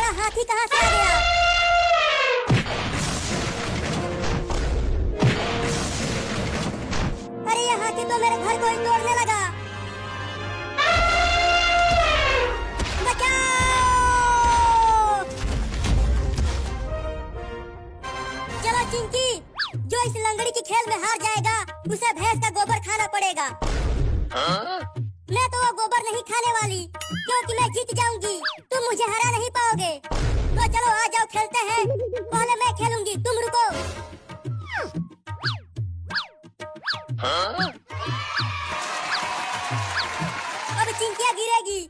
बड़ा हाथी कहाँ से आ गया? अरे ये हाथी तो मेरे घर को ही तोड़ने लगा। बचाओ! चलो चिंकी, जो इस लंगड़ी की खेल में हार जाएगा उसे भैंस का गोबर खाना पड़ेगा। मैं तो वो गोबर नहीं खाने वाली, क्योंकि मैं जीत जाऊंगी। तुम मुझे हरा नहीं पाओगे। तो चलो आ जाओ खेलते हैं। पहले मैं खेलूंगी, तुम रुको। अब चिंकिया गिरेगी।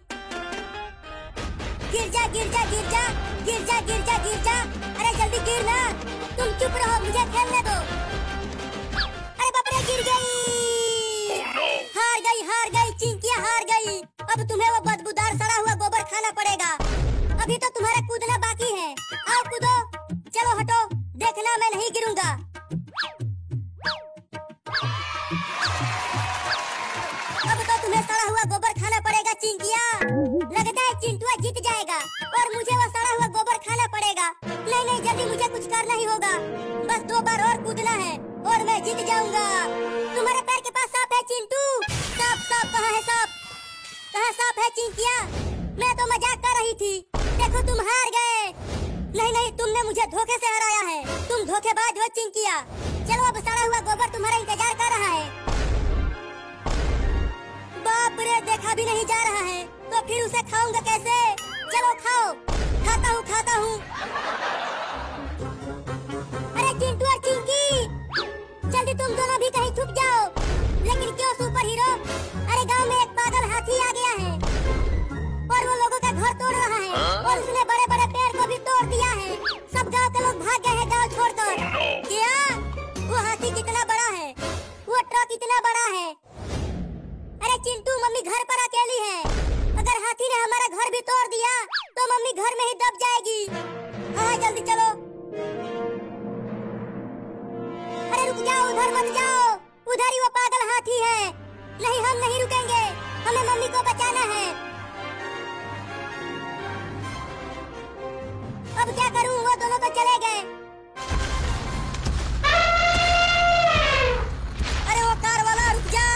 गिर जा गिर जा गिर जा गिर जा गिर जा गिर जा। अरे जल्दी गिर ना। तुम चुप रहो, मुझे खेलने दो। अरे बाप रे, गिर गई। हार गई चिंकिया, हार गई। अब तुम्हें वो बदबूदार सड़ा हुआ गोबर खाना पड़ेगा। अभी तो तुम्हारा कूदना बाकी है। आओ कूदो। चलो हटो, देखना मैं नहीं गिरूंगा। अब तो तुम्हें सड़ा हुआ गोबर खाना पड़ेगा चिंकिया। लगता है चिंटुआ जीत जाएगा और मुझे वो सड़ा हुआ गोबर खाना पड़ेगा। नहीं नहीं, जल्दी मुझे कुछ करना ही होगा। बस 2 बार और कूदना है और मैं जीत जाऊंगा। तुम्हारे पैर के पास सांप है चिंटू। सांप सांप कहाँ है? सांप कहाँ? सांप है चिंकिया। मैं तो मजाक कर रही थी। देखो तुम हार गए। नहीं नहीं, तुमने मुझे धोखे से हराया है। तुम धोखेबाज हो चिंकिया। चलो अब सड़ा हुआ गोबर तुम्हारा इंतजार कर रहा है। बाप रे, देखा भी नहीं जा रहा है तो फिर उसे खाऊंगा कैसे? चलो खाओ। खाता हूँ खाता हूँ। अरे चिंटू और चिंकी, जल्दी तुम दोनों भी कहीं छुप जाओ। लेकिन क्यों सुपर हीरो? अरे गांव में एक पागल हाथी आ गया है और वो लोगों का घर तोड़ रहा है और उसने बड़े बड़े पेड़ को भी तोड़ दिया है। सब गांव के लोग भाग गए हैं गांव छोड़कर। क्या? वो हाथी कितना बड़ा है? वो ट्रक कितना बड़ा है? अरे चिंटू, मम्मी घर पर अकेली है। अगर हाथी ने हमारा घर भी तोड़ दिया तो मम्मी घर में ही दब जाएगी। हाँ जल्दी चलो। अरे रुक जाओ, उधर मत जाओ। उधर ही वो पागल हाथी है। नहीं, हम नहीं रुकेंगे। हमें मम्मी को बचाना है। अब क्या करूं? वो दोनों तो चले गए। अरे वो कार वाला, रुक जा,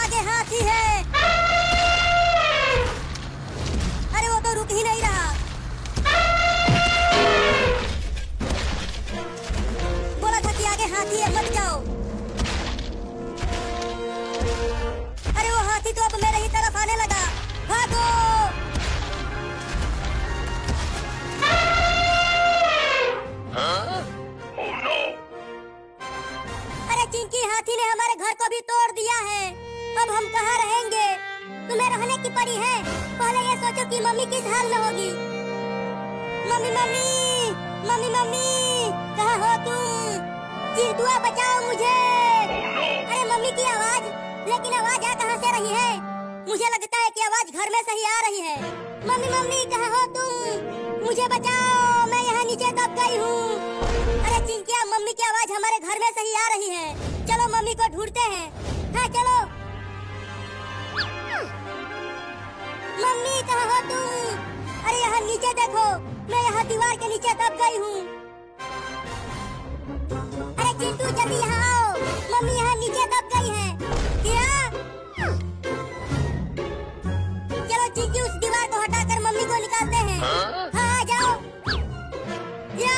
आगे हाथी है। अरे वो तो रुक ही नहीं रहा। बोला था कि आगे हाथी है, मत जाओ। अरे वो हाथी तो अब मेरे ही तरफ आने लगा। भागो। अरे चिंकी, हाथी ने हमारे घर को भी तोड़ दिया है। अब हम कहाँ रहेंगे? तुम्हें रहने की पड़ी है। पहले ये सोचो कि मम्मी किस हाल में होगी। मम्मी मम्मी मम्मी मम्मी, कहाँ हो तुम? चिंटुआ बचाओ मुझे। अरे मम्मी की आवाज, लेकिन आवाज आ कहाँ से रही है? मुझे लगता है कि आवाज घर में से ही आ रही है। मम्मी मम्मी, कहाँ हो तुम? मुझे बचाओ, मैं यहाँ नीचे दब गई हूँ। अरे चिंकिया, मम्मी की आवाज हमारे घर में से ही आ रही है। चलो मम्मी को ढूंढते हैं। हाँ चलो। मम्मी कहाँ हो तुम? अरे यहाँ नीचे देखो, मैं यहाँ दीवार के नीचे दब गई हूँ। अरे चिंटू, जल्दी यहाँ आओ, मम्मी यहाँ नीचे दब गई है। क्या? चलो चिंकी, उस दीवार को हटाकर मम्मी को निकालते हैं। हाँ आ जाओ। या!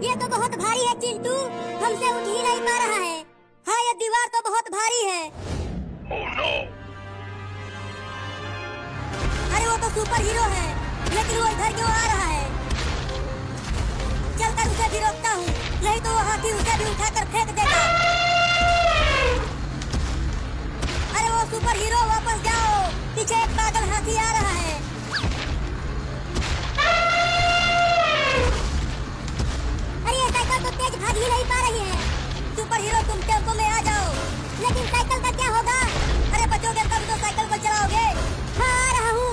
ये तो बहुत भारी है चिंटू, हमसे उठ ही नहीं पा रहा है। हाँ, ये दीवार तो बहुत भारी है। अरे वो तो सुपर हीरो है, लेकिन वो इधर क्यों आ रहा है? चलकर उसे भी रोकता हूँ, नहीं तो वो हाथी उसे भी उठाकर फेंक देगा। अरे वो सुपर हीरो, वापस जाओ, पीछे एक पागल हाथी आ रहा है। अरे ये साइकिल तो तेज भाग ही नहीं पा रही है। सुपर हीरो, तुम टेम्पो में आ जाओ। लेकिन साइकिल का क्या होगा? अरे बचोगे तब तो साइकिल को चलाओगे। हाँ आ रहा हूँ।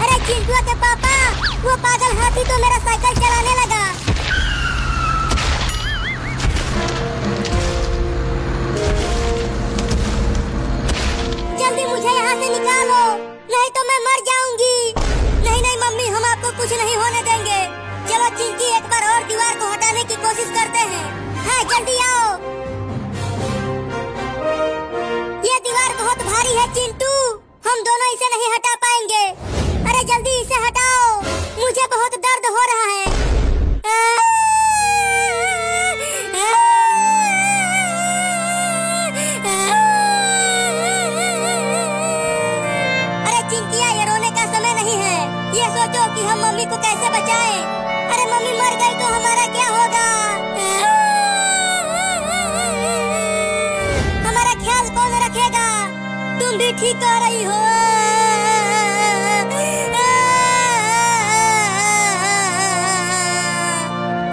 अरे चिंटुआ के पापा, वो पागल हाथी तो मेरा साइकिल चलाने लगा। जल्दी मुझे यहाँ से कुछ नहीं होने देंगे। चलो चिंकी, एक बार और दीवार को हटाने की कोशिश करते हैं। हाँ, जल्दी आओ। ये दीवार बहुत भारी है चिंटू, हम दोनों इसे नहीं हटा पाएंगे। अरे जल्दी इसे हटाओ, मुझे बहुत दर्द हो रहा है। अरे चिंकिया, ये रोने का समय नहीं है। ये सोचो कि हम मम्मी को कैसे बचाएं। अरे मम्मी मर गई तो हमारा क्या होगा? हमारा ख्याल कौन रखेगा? तुम भी ठीक कह रही हो।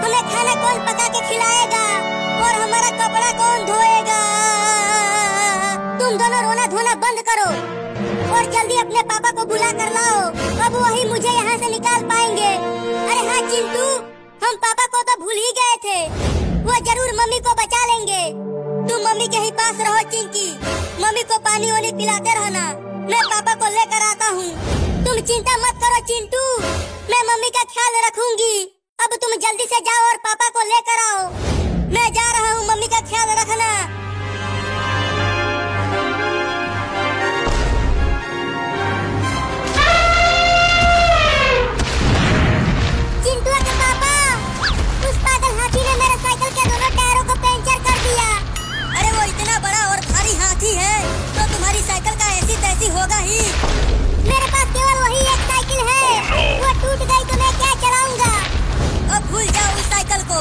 हमें खाना कौन पका के खिलाएगा और हमारा कपड़ा कौन धोएगा? तुम दोनों रोना धोना बंद करो और जल्दी अपने पापा को बुला कर लाओ। अब वही मुझे यहाँ से निकाल पाएंगे। अरे हाँ चिंटू, हम पापा को तो भूल ही गए थे। वो जरूर मम्मी को बचा लेंगे। तुम मम्मी के ही पास रहो चिंकी, मम्मी को पानी वानी पिलाते रहना। मैं पापा को लेकर आता हूँ। तुम चिंता मत करो चिंटू, मैं मम्मी का ख्याल रखूंगी। अब तुम जल्दी से जाओ और पापा को लेकर आओ। मैं जा रहा हूँ, मम्मी का ख्याल रखना। चिंटू के पापा, उस पागल हाथी ने मेरे साइकिल के दोनों टायरों को पंचर कर दिया। अरे वो इतना बड़ा और भारी हाथी है तो तुम्हारी साइकिल का ऐसी तैसी होगा ही। मेरे पास केवल वही एक साइकिल है, वो टूट गई तो मैं क्या चलाऊंगा? अब भूल जाओ उस साइकिल को।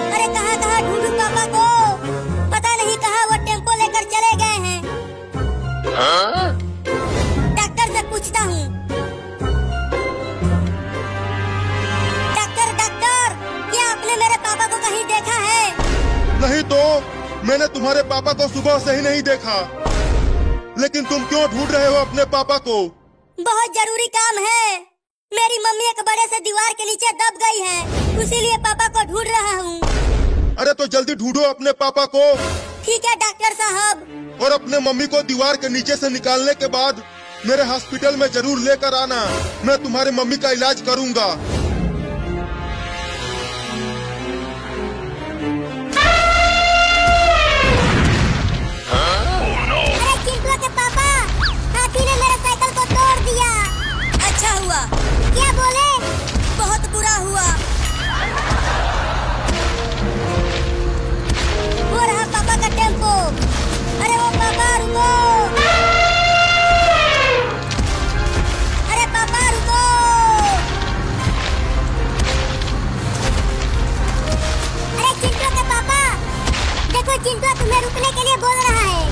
अरे कहाँ कहाँ ढूंढूं पापा को? पता नहीं कहाँ वो टेम्पो लेकर चले गए हैं। डॉक्टर से पूछता हूँ। डॉक्टर, क्या आपने मेरे पापा को कहीं देखा है? नहीं तो मैंने तुम्हारे पापा को सुबह से ही नहीं देखा। लेकिन तुम क्यों ढूंढ रहे हो अपने पापा को? बहुत जरूरी काम है। मेरी मम्मी एक बड़े से दीवार के नीचे दब गई है, इसीलिए पापा को ढूंढ रहा हूँ। अरे तो जल्दी ढूंढो अपने पापा को। ठीक है डॉक्टर साहब। और अपने मम्मी को दीवार के नीचे से निकालने के बाद मेरे हॉस्पिटल में जरूर लेकर आना। मैं तुम्हारी मम्मी का इलाज करूँगा। अच्छा हुआ। क्या बोले? बहुत बुरा हुआ। वो रहा पापा का टेम्पो। अरे वो पापा रुको। अरे पापा रुको। अरे चिंटू के पापा, देखो चिंटू तुम्हें रुकने के लिए बोल रहा है।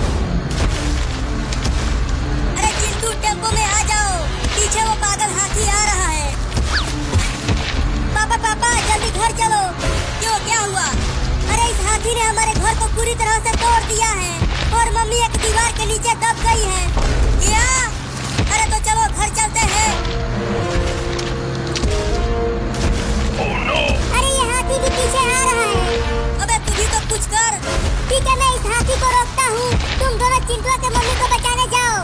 अरे चिंटू टेम्पो में आ जाओ, पीछे वो पागल हाथी आ रहा है। पापा जल्दी घर चलो। क्यों, क्या हुआ? अरे इस हाथी ने हमारे घर को पूरी तरह से तोड़ दिया है और मम्मी एक दीवार के नीचे दब गई है। क्या? अरे तो चलो घर चलते हैं। Oh no! अरे ये हाथी भी पीछे आ रहा है। अबे तू भी तो कुछ कर। ठीक है, मैं इस हाथी को रोकता हूँ। तुम दोनों चिंटू के मम्मी को बचाने जाओ।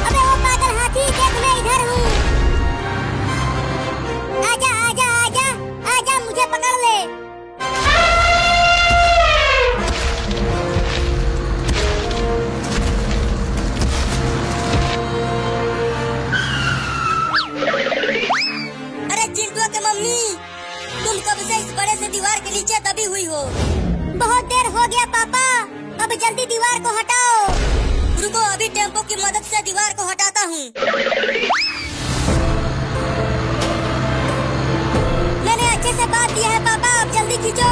अबे वो पागल हाथी, देख मैं इधर हूँ। आजा आजा आजा आजा, मुझे पकड़ ले। अरे चिंटू के मम्मी, तुम कब से इस बड़े से दीवार के नीचे दबी हुई हो? बहुत देर हो गया पापा, अब जल्दी दीवार को हटाओ। रुको, अभी टेम्पो की मदद से दीवार को हटाता हूँ। मैंने अच्छे से बात दिया है पापा, अब जल्दी खींचो।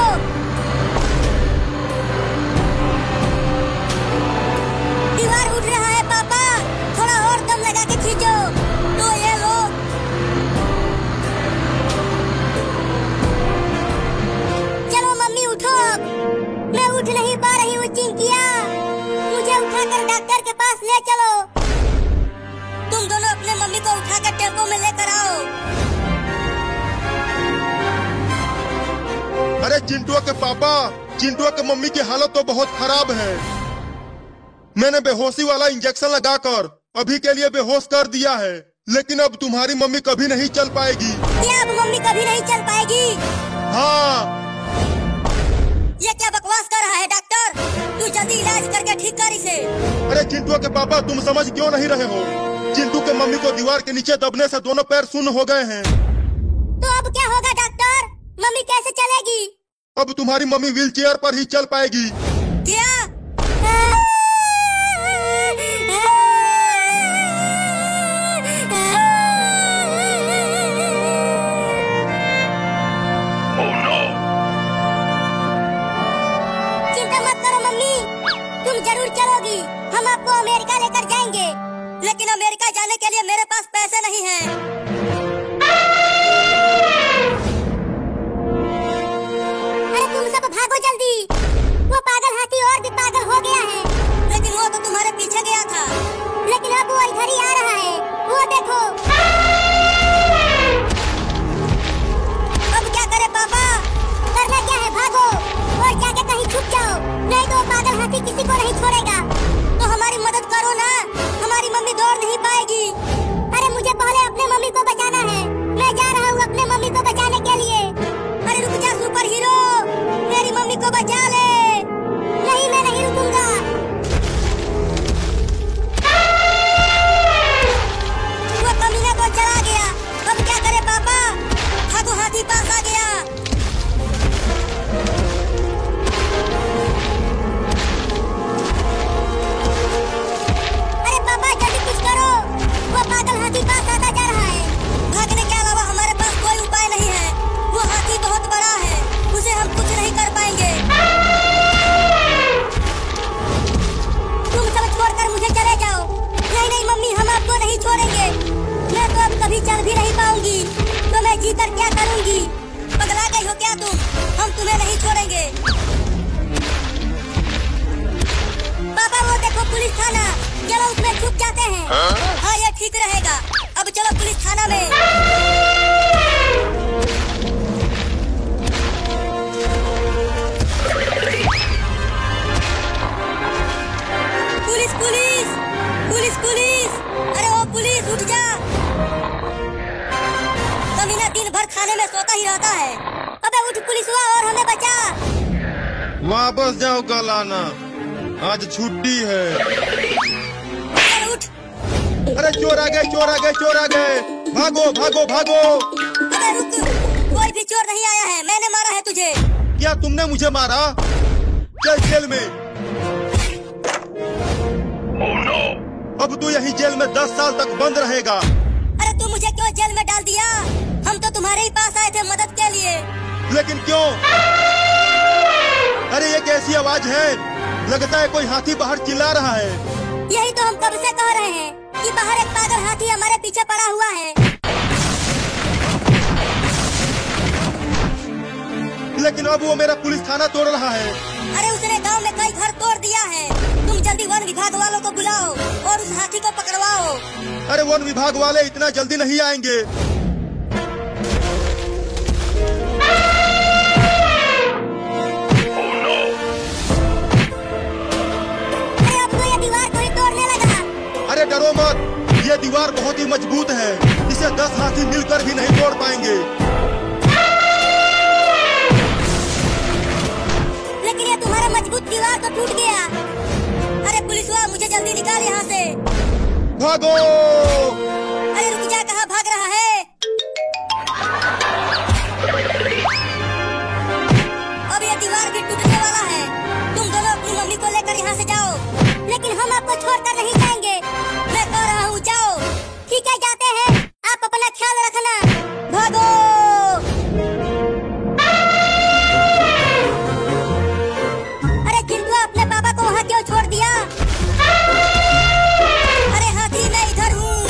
दीवार उठ रहा है पापा, थोड़ा और दम लगा के खींचो। तो ये लो। चलो मम्मी उठो अब। मैं उठ नहीं पा रही हूँ चिंकिया, मुझे उठाकर डॉक्टर के पास ले चलो। तुम दोनों अपने मम्मी को उठाकर टेम्पो में लेकर आओ। अरे चिंटू के पापा, चिंटू के मम्मी की हालत तो बहुत खराब है। मैंने बेहोशी वाला इंजेक्शन लगाकर अभी के लिए बेहोश कर दिया है, लेकिन अब तुम्हारी मम्मी कभी नहीं चल पाएगी। क्या अब मम्मी कभी नहीं चल पाएगी? हाँ। ये क्या बकवास कर रहा है डॉक्टर? तू जल्दी इलाज करके ठीक कर इसे। अरे चिंटू के पापा, तुम समझ क्यों नहीं रहे हो? चिंटू के मम्मी को दीवार के नीचे दबने से दोनों पैर शून्य हो गए हैं। तो अब क्या होगा डॉक्टर? मम्मी कैसे चलेगी? अब तुम्हारी मम्मी व्हीलचेयर पर ही चल पाएगी। क्या? चिंता मत करो मम्मी, तुम जरूर चलोगी। हम आपको अमेरिका लेकर जाएंगे, लेकिन अमेरिका जाने के लिए मेरे पास पैसे नहीं हैं। भागो जल्दी, वो पागल हाथी और भी पागल हो गया है। लेकिन वो तो तुम्हारे पीछे गया था। लेकिन अब वो इधर ही आ रहा है, वो देखो। अब क्या करे पापा? करना क्या है? भागो और जाके कहीं छुप जाओ, नहीं तो वो पागल हाथी किसी को नहीं छोड़ेगा। तो हमारी मदद करो ना, हमारी मम्मी दौड़ नहीं पाएगी। अरे मुझे पहले अपने मम्मी को बचाना है, मैं जा रहा हूँ अपने मम्मी को बचाने के लिए। अरे रुक जा सुपर हीरो, मेरी मम्मी को बचा ले। नहीं, मैं नहीं रुकूंगा। वो कमीना को चला गया, अब क्या करे पापा? भागो, हाथी पास आ गया। अरे पापा जल्दी कुछ करो, वो पागल हाथी पास आता जा रहा है। भागने के अलावा हमारे पास कोई उपाय नहीं है। वो हाथी बहुत बड़ा है, उसे हम कुछ नहीं कर पाएंगे। तुम सब छोड़कर मुझे चले जाओ। नहीं नहीं मम्मी, हम आपको नहीं छोड़ेंगे। मैं तो अब कभी चल भी नहीं पाऊंगी, तो मैं जीकर क्या करूंगी? पगला गई हो क्या तुम? हम तुम्हें नहीं छोड़ेंगे। पापा वो देखो पुलिस थाना, चलो उसमें छुप जाते हैं। हाँ ये ठीक रहेगा। अब चलो पुलिस थाना में। Police police police police! अरे ओ पुलिस उठ जा। कमीना दिन भर खाने में सोता ही रहता है। अबे उठ पुलिस हुआ और हमें बचा। वापस जाओ गलाना, आज छुट्टी है। चल उठ। अरे चोर आ गए, चोर आ गए, चोर आ गए! भागो भागो भागो! अबे रुक, कोई भी चोर नहीं आया है, मैंने मारा है तुझे। क्या तुमने मुझे मारा? चल जेल में। अब तू यही जेल में 10 साल तक बंद रहेगा। अरे तू मुझे क्यों जेल में डाल दिया? हम तो तुम्हारे ही पास आए थे मदद के लिए। लेकिन क्यों? अरे ये कैसी आवाज है? लगता है कोई हाथी बाहर चिल्ला रहा है। यही तो हम कब से कह रहे हैं कि बाहर एक पागल हाथी हमारे पीछे पड़ा हुआ है। लेकिन अब वो मेरा पुलिस थाना तोड़ रहा है। अरे उसने गांव में कई घर तोड़ दिया है। तुम जल्दी वन विभाग वालों को बुलाओ और उस हाथी को पकड़वाओ। अरे वन विभाग वाले इतना जल्दी नहीं आएंगे। अरे अब तो ये दीवार को ही तोड़ने लगा। अरे डरो मत, ये दीवार बहुत ही मजबूत है, इसे 10 हाथी मिलकर भी नहीं तोड़ पाएंगे। लेकिन ये तुम्हारा मजबूत दीवार तो टूट गया। अरे पुलिस वाला मुझे जल्दी निकाल यहाँ से। भागो! अरे रुक जा, कहाँ भाग रहा है? अब ये दीवार भी टूटने वाला है। तुम दोनों अपनी मम्मी को लेकर यहाँ से जाओ। लेकिन हम आपको छोड़कर नहीं जाएंगे। मैं कह रहा हूँ जाओ। ठीक है जाते हैं, आप अपना ख्याल रखना। भागो! अरे चिंटू अपने पापा को वहाँ क्यों छोड़ दिया? अरे हाथी मैं इधर हूँ।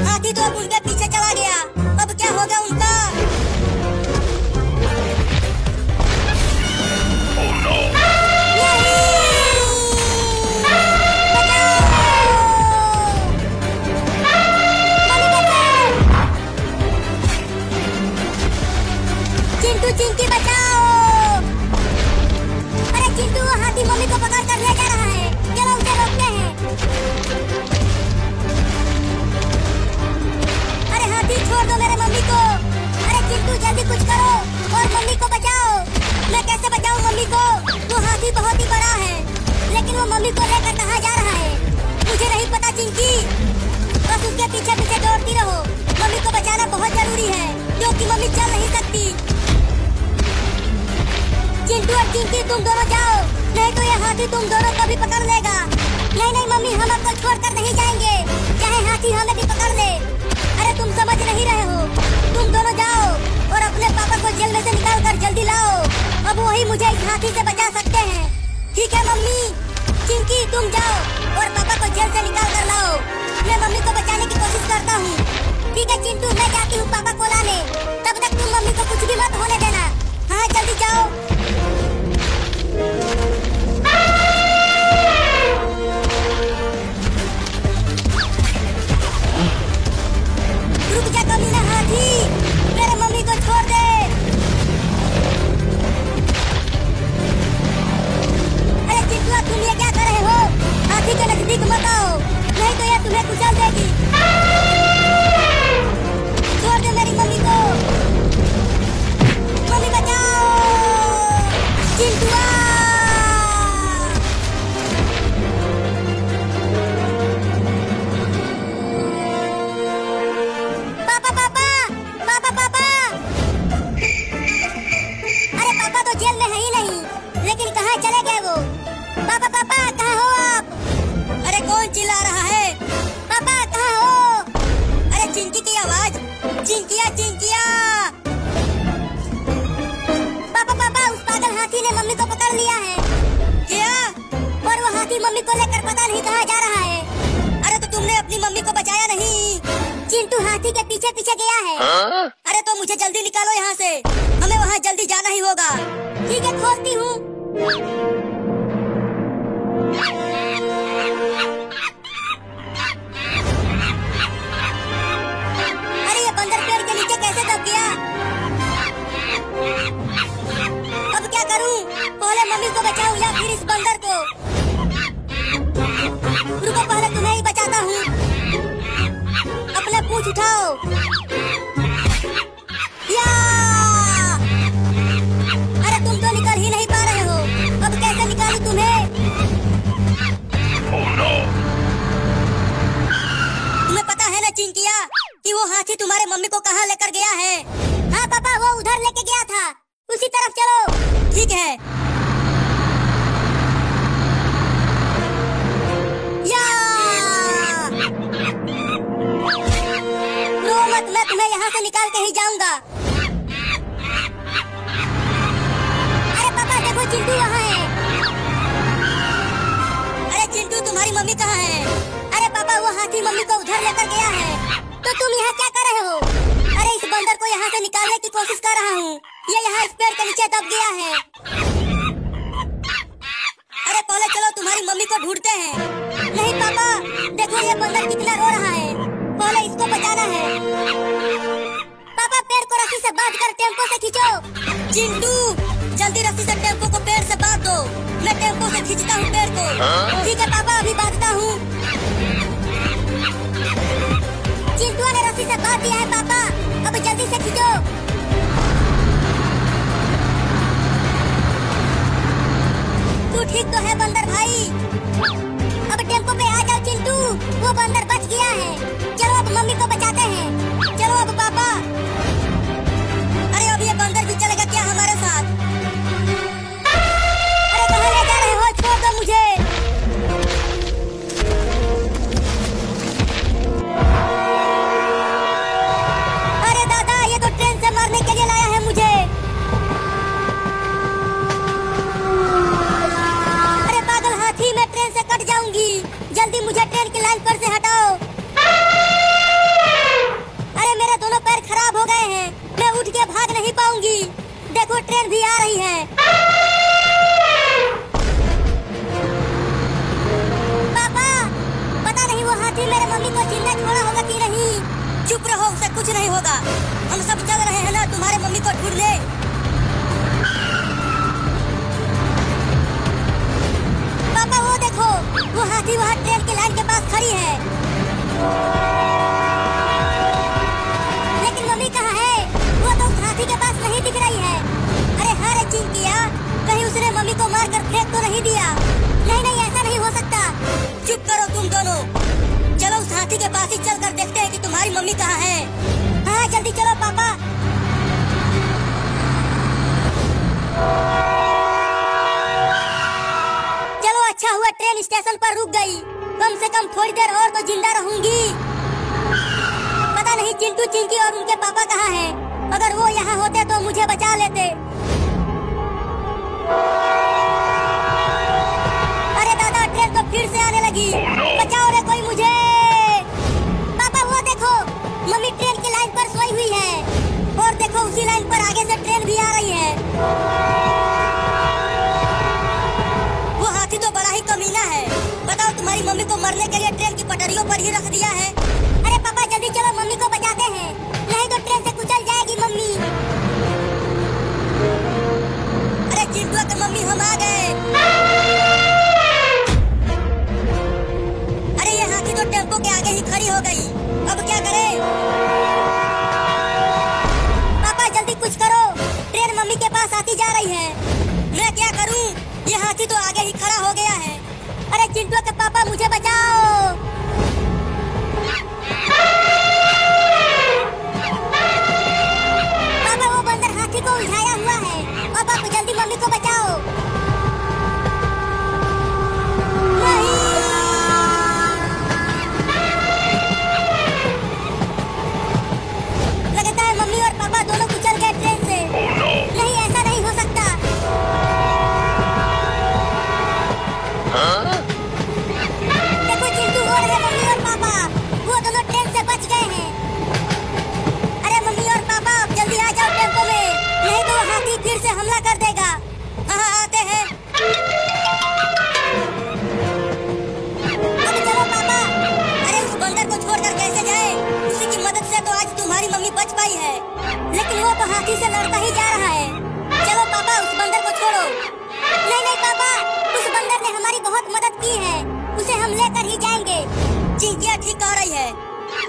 हाथी तो अब उनके पीछे चला गया। अब क्या होगा उनका? चिंटू चिंटी बचाओ! अरे चिंटू वो हाथी मम्मी को पकड़ कर ले बचाओ, मम्मी को बचाओ। मैं कैसे बचाऊं मम्मी को? वो हाथी बहुत ही बड़ा है, लेकिन वो मम्मी को लेकर कहाँ जा रहा है मुझे नहीं पता चिंकी। बस उसके पीछे पीछे दौड़ती रहो। मम्मी को बचाना बहुत जरूरी है, क्योंकि मम्मी चल नहीं सकती। चिंटू और चिंकी तुम दोनों जाओ, नहीं तो ये हाथी तुम दोनों को भी पकड़ लेगा। नहीं नहीं मम्मी, हम आपको छोड़कर नहीं जाएंगे, चाहे हाथी हमें भी पकड़ ले। अरे तुम समझ नहीं रहे हो, तुम दोनों जाओ और अपने पापा को जेल में से निकाल कर जल्दी लाओ। अब वही मुझे इस हाथी से बचा सकते हैं। ठीक है मम्मी। चिंकी तुम जाओ और पापा को जेल से निकाल कर लाओ। मैं मम्मी को बचाने की कोशिश करता हूँ। ठीक है चिंटू, मैं जाती हूँ पापा को लाने। तब तक तुम मम्मी को कुछ भी मत होने देना। हाँ जल्दी जाओ। रुक जा कमीना हाथी, मेरे मम्मी को छोड़ दे। अरे चिंटू तुम ये क्या कर रहे हो? हाथी के नजदीक मत आओ, नहीं तो ये तुम्हें कुचल देगी। छोड़ दे मेरी मम्मी को। मम्मी बचाओ। चिंटुआ पापा पापा पापा पापा। अरे पापा तो जेल में है ही नहीं, लेकिन कहाँ चले गए वो? पापा पापा कहाँ हो आप? अरे कौन चिल्ला रहा है? पापा कहाँ हो? अरे चिंकी की आवाज, चिंकिया चिंकिया। पापा पापा, उस पागल हाथी ने मम्मी को पकड़ लिया है। क्या? और वो हाथी मम्मी को लेकर पता नहीं कहाँ जा रहा है। अरे तो तुमने अपनी मम्मी को बचाया नहीं? चिंटू हाथी के पीछे पीछे गया है। अरे तो मुझे जल्दी निकालो यहाँ से, हमें वहाँ जल्दी जाना ही होगा। ठीक है खोलती हूँ। अरे ये बंदर पेड़ के नीचे कैसे दब गया? अब क्या करूं? पहले मम्मी को बचाऊं या फिर इस बंदर को? रुको पहले तुम्हें ही बचाता हूँ। अपना पूंछ उठाओ। या! अरे तुम तो निकल ही नहीं पा रहे हो, अब कैसे निकालूं तुम्हें? Oh no! तुम्हें पता है ना चिंकिया कि वो हाथी तुम्हारे मम्मी को कहाँ लेकर गया है? हाँ पापा, वो उधर लेके गया था, उसी तरफ चलो। ठीक है। या! रो मत, मैं तुम्हें यहाँ से निकाल के ही जाऊंगा। अरे पापा देखो चिंटू यहाँ है। अरे चिंटू तुम्हारी मम्मी कहाँ है? अरे पापा वो हाथी मम्मी को उधर लेकर गया है। तो तुम यहाँ क्या कर रहे हो? अरे इस बंदर को यहाँ से निकालने की कोशिश कर रहा हूँ, ये यहाँ इस पेड़ के नीचे दब गया है। अरे पहले चलो तुम्हारी मम्मी को ढूंढते हैं। नहीं पापा, देखो ये बंदर कितना रो रहा है, पहले इसको बचाना है। पापा पेड़ को रस्सी से बांध कर टेम्पो से खींचो। चिंटू जल्दी रस्सी से टेम्पो को पेड़ से बांध दो, मैं टेम्पो से खींचता हूँ पेड़ को। ठीक है पापा, अभी बांधता हूँ। चिंटू ने रस्सी से बांध दिया है पापा, अब जल्दी से खींचो। तू ठीक तो है बंदर भाई? अब टेम्पो पे आ जाओ चिंटू, वो बंदर बच गया है। चलो अब मम्मी को बचाते हैं। चलो अब पापा। अरे अब ये बंदर भी चलेगा क्या हमारे साथ? अरे कहाँ ले जा रहे हो? छोड़ दो मुझे। अरे दादा, ये तो ट्रेन से मारने के लिए लाया है मुझे। अरे पागल हाथी, मैं ट्रेन से कट जाऊंगी, जल्दी मुझे ट्रेन की लाइन पर से हटाओ। अरे मेरे दोनों पैर खराब हो गए हैं, मैं उठ के भाग नहीं पाऊंगी। देखो ट्रेन भी आ रही है। पापा पता नहीं वो हाथी मेरे मम्मी को जिंदा छोड़ा होगा कि नहीं। चुप रहो, उसे कुछ नहीं होगा, हम सब चल रहे हैं ना तुम्हारे मम्मी को ढूंढने। पापा वो देखो, वो हाथी वहाँ ट्रेन की लाइन के पास खड़ी है। लेकिन मम्मी कहाँ है? वो तो उस हाथी के पास नहीं दिख रही है। किया? कहीं उसने मम्मी को मार कर फेंक तो नहीं दिया? नहीं नहीं, ऐसा नहीं हो सकता। चुप करो तुम दोनों। चलो उस हाथी के पास ही चल कर देखते हैं कि तुम्हारी मम्मी कहाँ है। हाँ जल्दी चलो पापा। चलो अच्छा हुआ ट्रेन स्टेशन पर रुक गई। कम से कम थोड़ी देर और तो जिंदा रहूंगी। पता नहीं चिंटू चिंकी और उनके पापा कहाँ हैं। अगर वो यहाँ होते तो मुझे बचा लेते। अरे दादा, ट्रेन तो फिर से आने लगी। बचाओ रे कोई मुझे। पापा वो देखो, मम्मी ट्रेन की लाइन पर सोई हुई है। और देखो उसी लाइन पर आगे से ट्रेन भी आ रही है। वो हाथी तो बड़ा ही कमीना है। बताओ, तुम्हारी मम्मी को मरने के लिए ट्रेन की पटरियों पर ही रख दिया है। अरे पापा जल्दी चलो, मम्मी को बचाते हैं, नहीं तो ट्रेन से कुचल जाएगी मम्मी। अरे चिंटू के मम्मी, हम आ गए। अरे ये हाथी तो टेम्पो के आगे ही खड़ी हो गई। अब क्या करें? पापा जल्दी कुछ करो, ट्रेन मम्मी के पास आती जा रही है। मैं क्या करूं? ये हाथी तो आगे ही खड़ा हो गया है। अरे चिंटू के पापा, मुझे बचाओ। पापा वो बंदर हाथी को उलझाया हुआ है। पापा जल्दी मम्मी को बचाओ। नहीं। लगता है मम्मी और पापा दोनों कुचल गए ट्रेन से। नहीं, ऐसा नहीं हो सकता। देखो चिंटू और है मम्मी और पापा, वो दोनों ट्रेन से बच गए हैं। अरे मम्मी और पापा, आप जल्दी आ जाओ टेम्पो में, नहीं तो हाथी फिर से हमला कर देगा। हाँ आते हैं। अब चलो पापा। अरे उस बंदर को छोड़कर कैसे जाए? उसी की मदद से तो आज तुम्हारी मम्मी बच पाई है, लेकिन वो तो हाथी से लड़ता ही जा रहा है। चलो पापा, उस बंदर को छोड़ो। नहीं नहीं पापा, उस बंदर ने हमारी बहुत मदद की है, उसे हम लेकर ही जाएंगे। चिंकिया ठीक कह रही है।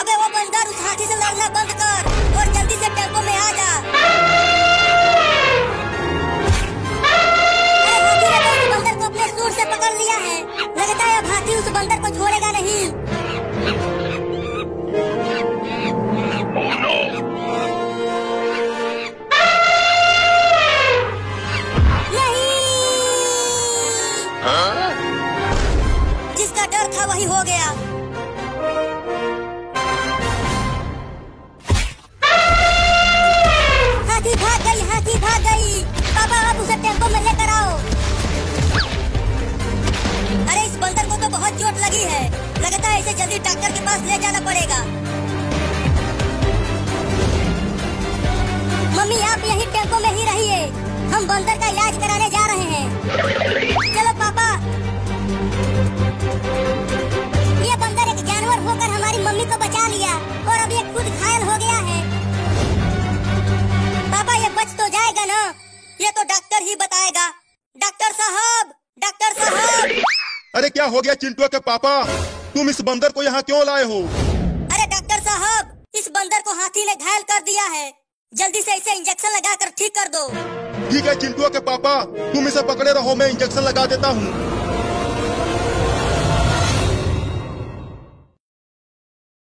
अबे वो बंदर, उस हाथी से लड़ना बंद कर और जल्दी से टेम्पो में आ जा। अरे हाथी ने तो उस बंदर को अपने सूंड से पकड़ लिया है। लगता है अब हाथी उस बंदर को छोड़ेगा नहीं। जिसका डर था वही हो गया। हाथी भाग गई, हाथी भाग गई। पापा आप उसे टेम्पो में लेकर आओ। अरे इस बंदर को तो बहुत चोट लगी है। लगता है इसे जल्दी डॉक्टर के पास ले जाना पड़ेगा। मम्मी आप यही टेम्पो में ही रहिए, हम बंदर का इलाज कराने जा रहे हैं। चलो पापा। ये बंदर एक जानवर होकर हमारी मम्मी को बचा लिया और अब ये खुद घायल हो गया है। पापा ये बच तो जाएगा ना? ये तो डॉक्टर ही बताएगा। डॉक्टर साहब, डॉक्टर साहब। अरे क्या हो गया चिंटू के पापा? तुम इस बंदर को यहाँ क्यों लाए हो? अरे डॉक्टर साहब, इस बंदर को हाथी ने घायल कर दिया है, जल्दी से इसे इंजेक्शन लगाकर ठीक कर दो। ठीक है चिंटू के पापा, तुम इसे पकड़े रहो, मैं इंजेक्शन लगा देता हूँ।